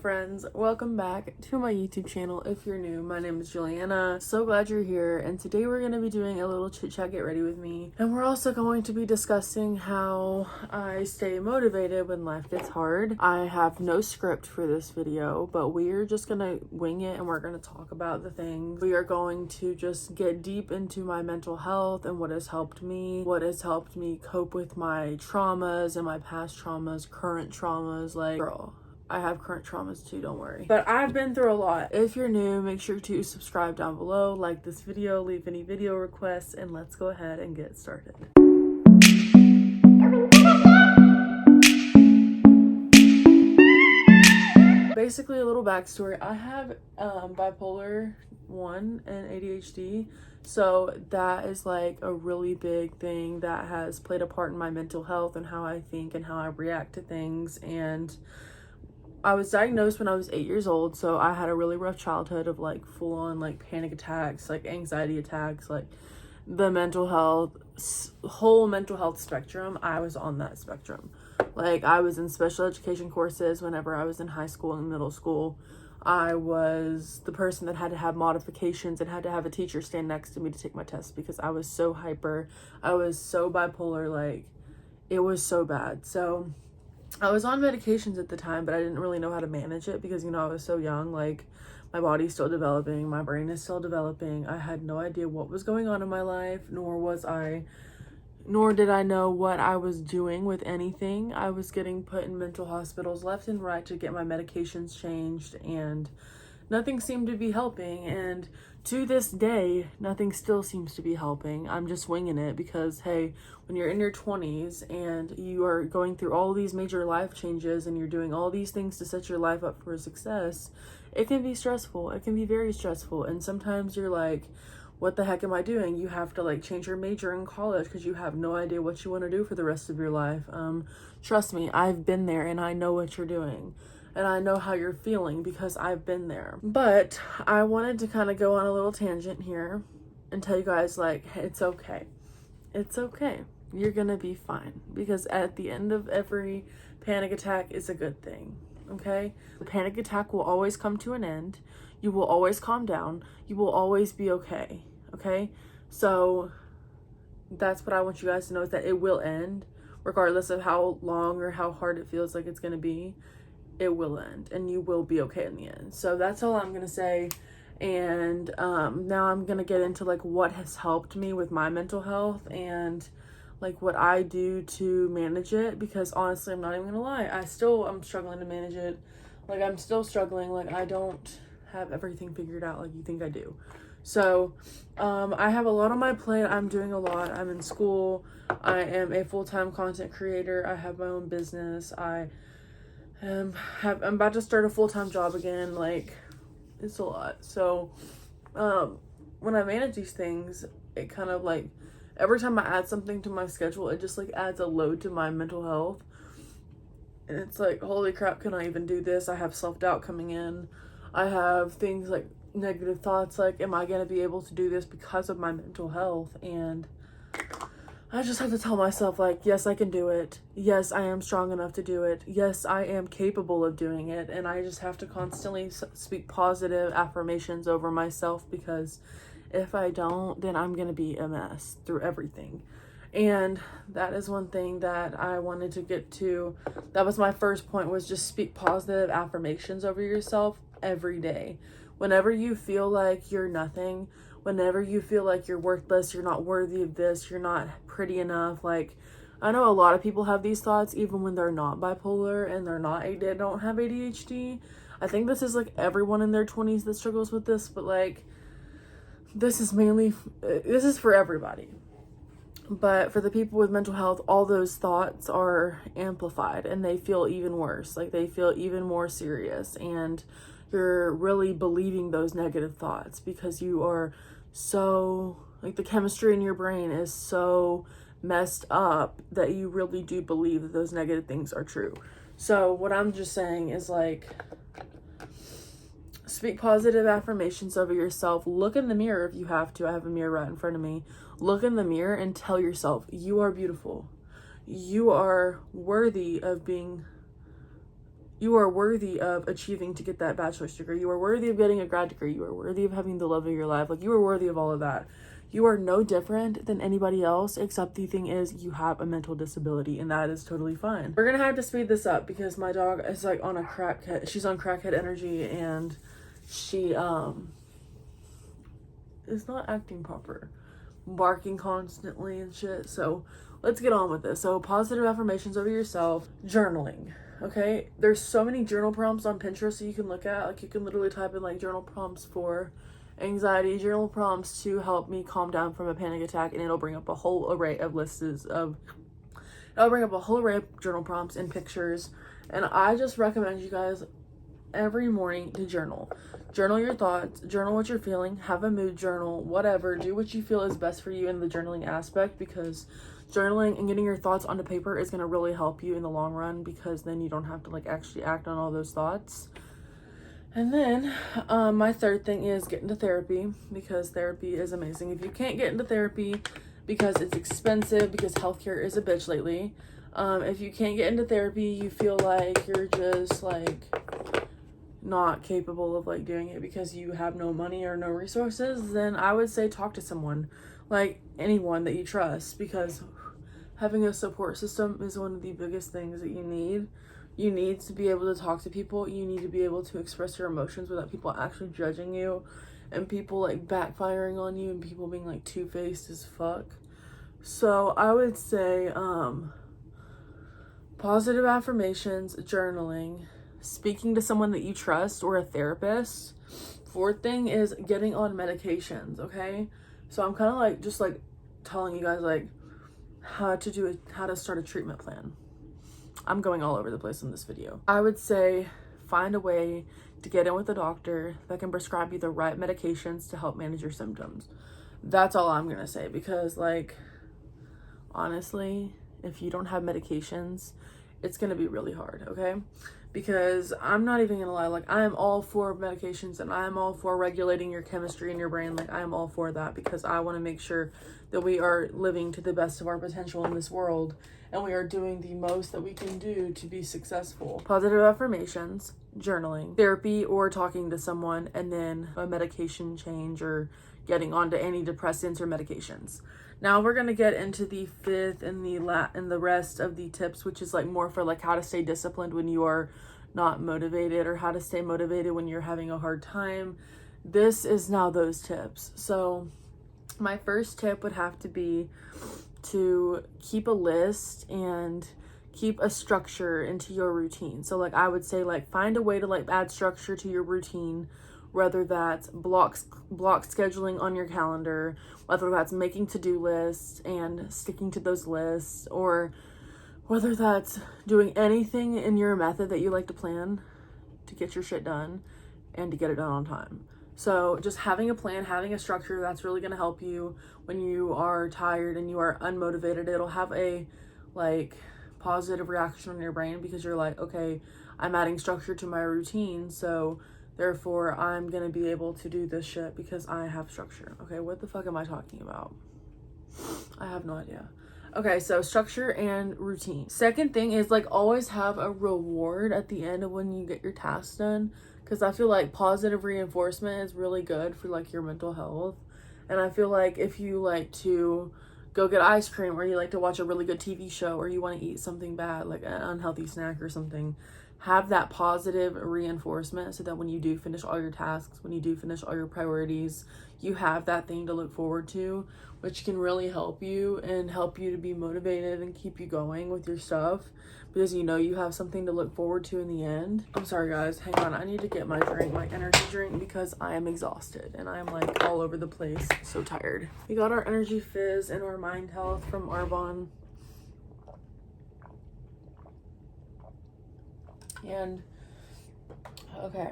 friends, welcome back to my YouTube channel. If you're new, my name is Julianna. So glad you're here, and today we're going to be doing a little chit chat, get ready with me. And we're also going to be discussing how I stay motivated when life gets hard. I have no script for this video, but we're just going to wing it and we're going to talk about the things. We are going to just get deep into my mental health and what has helped me cope with my traumas and my past traumas, current traumas. Like, girl, I have current traumas too, don't worry. But I've been through a lot. If you're new, make sure to subscribe down below, like this video, leave any video requests, and let's go ahead and get started. Basically, a little backstory. I have bipolar 1 and ADHD. So that is like a really big thing that has played a part in my mental health and how I think and how I react to things. And I was diagnosed when I was 8 years old, so I had a really rough childhood of like full-on like panic attacks, like anxiety attacks, like the whole mental health spectrum. I was on that spectrum. Like, I was in special education courses whenever I was in high school and middle school. I was the person that had to have modifications and had to have a teacher stand next to me to take my test because I was so hyper. I was so bipolar, like it was so bad. So I was on medications at the time, but I didn't really know how to manage it because, you know, I was so young. Like, my body's still developing, my brain is still developing. I had no idea what was going on in my life, nor did I know what I was doing with anything. I was getting put in mental hospitals left and right to get my medications changed, and nothing seemed to be helping. And to this day, nothing still seems to be helping. I'm just winging it because, hey, when you're in your 20s and you are going through all these major life changes and you're doing all these things to set your life up for success, it can be stressful. It can be very stressful. And sometimes you're like, what the heck am I doing? You have to like change your major in college because you have no idea what you want to do for the rest of your life. Trust me, I've been there and I know what you're doing. And I know how you're feeling because I've been there. But I wanted to kind of go on a little tangent here and tell you guys, like, it's okay. It's okay. You're gonna be fine. Because at the end of every panic attack is a good thing, okay? The panic attack will always come to an end. You will always calm down. You will always be okay, okay? So that's what I want you guys to know, is that it will end. Regardless of how long or how hard it feels like it's gonna be, it will end and you will be okay in the end. So that's all I'm gonna say. And now I'm gonna get into like what has helped me with my mental health and like what I do to manage it, because honestly, I'm not even gonna lie, I'm struggling to manage it. Like, I'm still struggling. Like, I don't have everything figured out like you think I do. So I have a lot on my plate. I'm doing a lot. I'm in school. I am a full-time content creator. I have my own business. I'm about to start a full-time job again. Like, it's a lot. So when I manage these things, it kind of like, every time I add something to my schedule, it just like adds a load to my mental health. And it's like, holy crap, can I even do this? I have self-doubt coming in. I have things like negative thoughts like, am I gonna be able to do this because of my mental health? And I just have to tell myself, like, yes, I can do it. Yes, I am strong enough to do it. Yes, I am capable of doing it. And I just have to constantly speak positive affirmations over myself, because if I don't, then I'm going to be a mess through everything. And that is one thing that I wanted to get to. That was my first point, was just speak positive affirmations over yourself every day. Whenever you feel like you're nothing, whenever you feel like you're worthless, you're not worthy of this, you're not pretty enough. Like, I know a lot of people have these thoughts even when they're not bipolar and they don't have ADHD. I think this is like everyone in their 20s that struggles with this, but like, this is for everybody. But for the people with mental health, all those thoughts are amplified and they feel even worse. Like, they feel even more serious, and you're really believing those negative thoughts because you are so, like, the chemistry in your brain is so messed up that you really do believe that those negative things are true. So what I'm just saying is, like, speak positive affirmations over yourself. Look in the mirror if you have to. I have a mirror right in front of me. Look in the mirror and tell yourself, you are beautiful. You are worthy of being You are worthy of achieving to get that bachelor's degree. You are worthy of getting a grad degree. You are worthy of having the love of your life. Like, you are worthy of all of that. You are no different than anybody else, except the thing is you have a mental disability, and that is totally fine. We're gonna have to speed this up because my dog is like on a crackhead. She's on crackhead energy, and she is not acting proper, barking constantly and shit. So let's get on with this. So positive affirmations over yourself, journaling. Okay, there's so many journal prompts on Pinterest that you can look at. Like, you can literally type in like journal prompts for anxiety, journal prompts to help me calm down from a panic attack, and it'll bring up a whole array of journal prompts and pictures. And I just recommend you guys every morning to journal your thoughts, journal what you're feeling, have a mood journal, whatever. Do what you feel is best for you in the journaling aspect, because journaling and getting your thoughts onto paper is going to really help you in the long run, because then you don't have to like actually act on all those thoughts. And then my third thing is get into therapy, because therapy is amazing. If you can't get into therapy because it's expensive, because healthcare is a bitch lately, if you can't get into therapy, you feel like you're just like not capable of like doing it because you have no money or no resources, then I would say talk to someone, like anyone that you trust, because having a support system is one of the biggest things that you need. You need to be able to talk to people. You need to be able to express your emotions without people actually judging you, and people like backfiring on you, and people being like two-faced as fuck. So I would say positive affirmations, journaling, speaking to someone that you trust or a therapist. Fourth thing is getting on medications, okay? So I'm kind of like just like telling you guys like how to start a treatment plan. I'm going all over the place in this video. I would say find a way to get in with a doctor that can prescribe you the right medications to help manage your symptoms. That's all I'm gonna say, because like honestly, if you don't have medications, it's gonna be really hard, okay? Because I'm not even gonna lie, like I am all for medications, and I am all for regulating your chemistry in your brain. Like, I am all for that, because I want to make sure that we are living to the best of our potential in this world, and we are doing the most that we can do to be successful. Positive affirmations, journaling, therapy or talking to someone, and then a medication change or getting onto antidepressants or medications. Now we're gonna get into the fifth and the rest of the tips, which is like more for like how to stay disciplined when you are not motivated, or how to stay motivated when you're having a hard time. This is now those tips. So my first tip would have to be to keep a list and keep a structure into your routine. So like I would say like find a way to like add structure to your routine, whether that's block scheduling on your calendar, whether that's making to-do lists and sticking to those lists, or whether that's doing anything in your method that you like to plan to get your shit done and to get it done on time. So just having a plan, having a structure, that's really going to help you when you are tired and you are unmotivated. It'll have a like positive reaction in your brain, because you're like, okay, I'm adding structure to my routine, so therefore I'm gonna be able to do this shit because I have structure. Okay, what the fuck am I talking about? I have no idea. Okay, so structure and routine. Second thing is like always have a reward at the end of when you get your tasks done, because I feel like positive reinforcement is really good for like your mental health. And I feel like if you like to go get ice cream, or you like to watch a really good TV show, or you want to eat something bad like an unhealthy snack or something, have that positive reinforcement so that when you do finish all your tasks, when you do finish all your priorities, you have that thing to look forward to, which can really help you and help you to be motivated and keep you going with your stuff, because you know you have something to look forward to in the end. I'm sorry guys, hang on, I need to get my drink, my energy drink, because I am exhausted and I am like all over the place, so tired. We got our energy fizz and our mind health from Arbonne. And okay,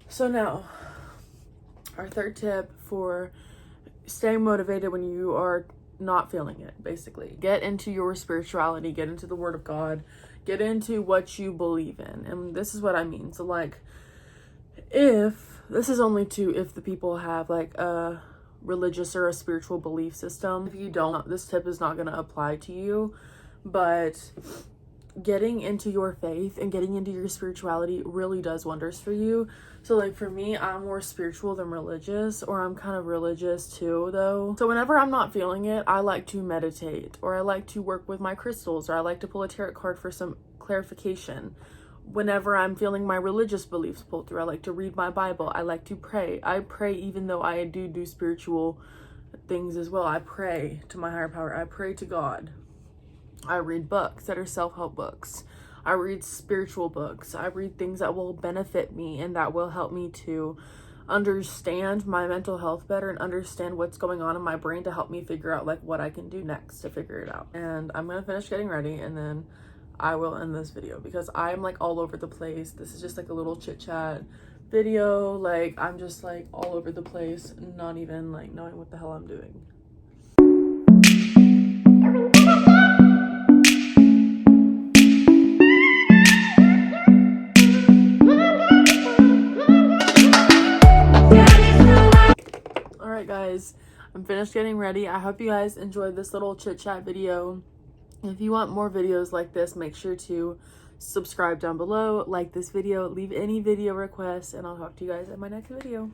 so now our third tip for staying motivated when you are not feeling it, basically get into your spirituality, get into the Word of God, get into what you believe in. And this is what I mean. So like, if this is only if the people have like a religious or a spiritual belief system. If you don't, this tip is not going to apply to you. But getting into your faith and getting into your spirituality really does wonders for you. So like for me, I'm more spiritual than religious, or I'm kind of religious too though. So whenever I'm not feeling it, I like to meditate, or I like to work with my crystals, or I like to pull a tarot card for some clarification. Whenever I'm feeling my religious beliefs pull through, I like to read my Bible. I like to pray. I pray even though I do spiritual things as well. I pray to my higher power. I pray to God. I read books that are self-help books. I read spiritual books. I read things that will benefit me and that will help me to understand my mental health better and understand what's going on in my brain to help me figure out like what I can do next to figure it out. And I'm gonna finish getting ready and then I will end this video because I'm like all over the place. This is just like a little chit chat video. Like I'm just like all over the place, not even like knowing what the hell I'm doing. Alright guys, I'm finished getting ready. I hope you guys enjoyed this little chit chat video. If you want more videos like this, make sure to subscribe down below, like this video, leave any video requests, and I'll talk to you guys in my next video.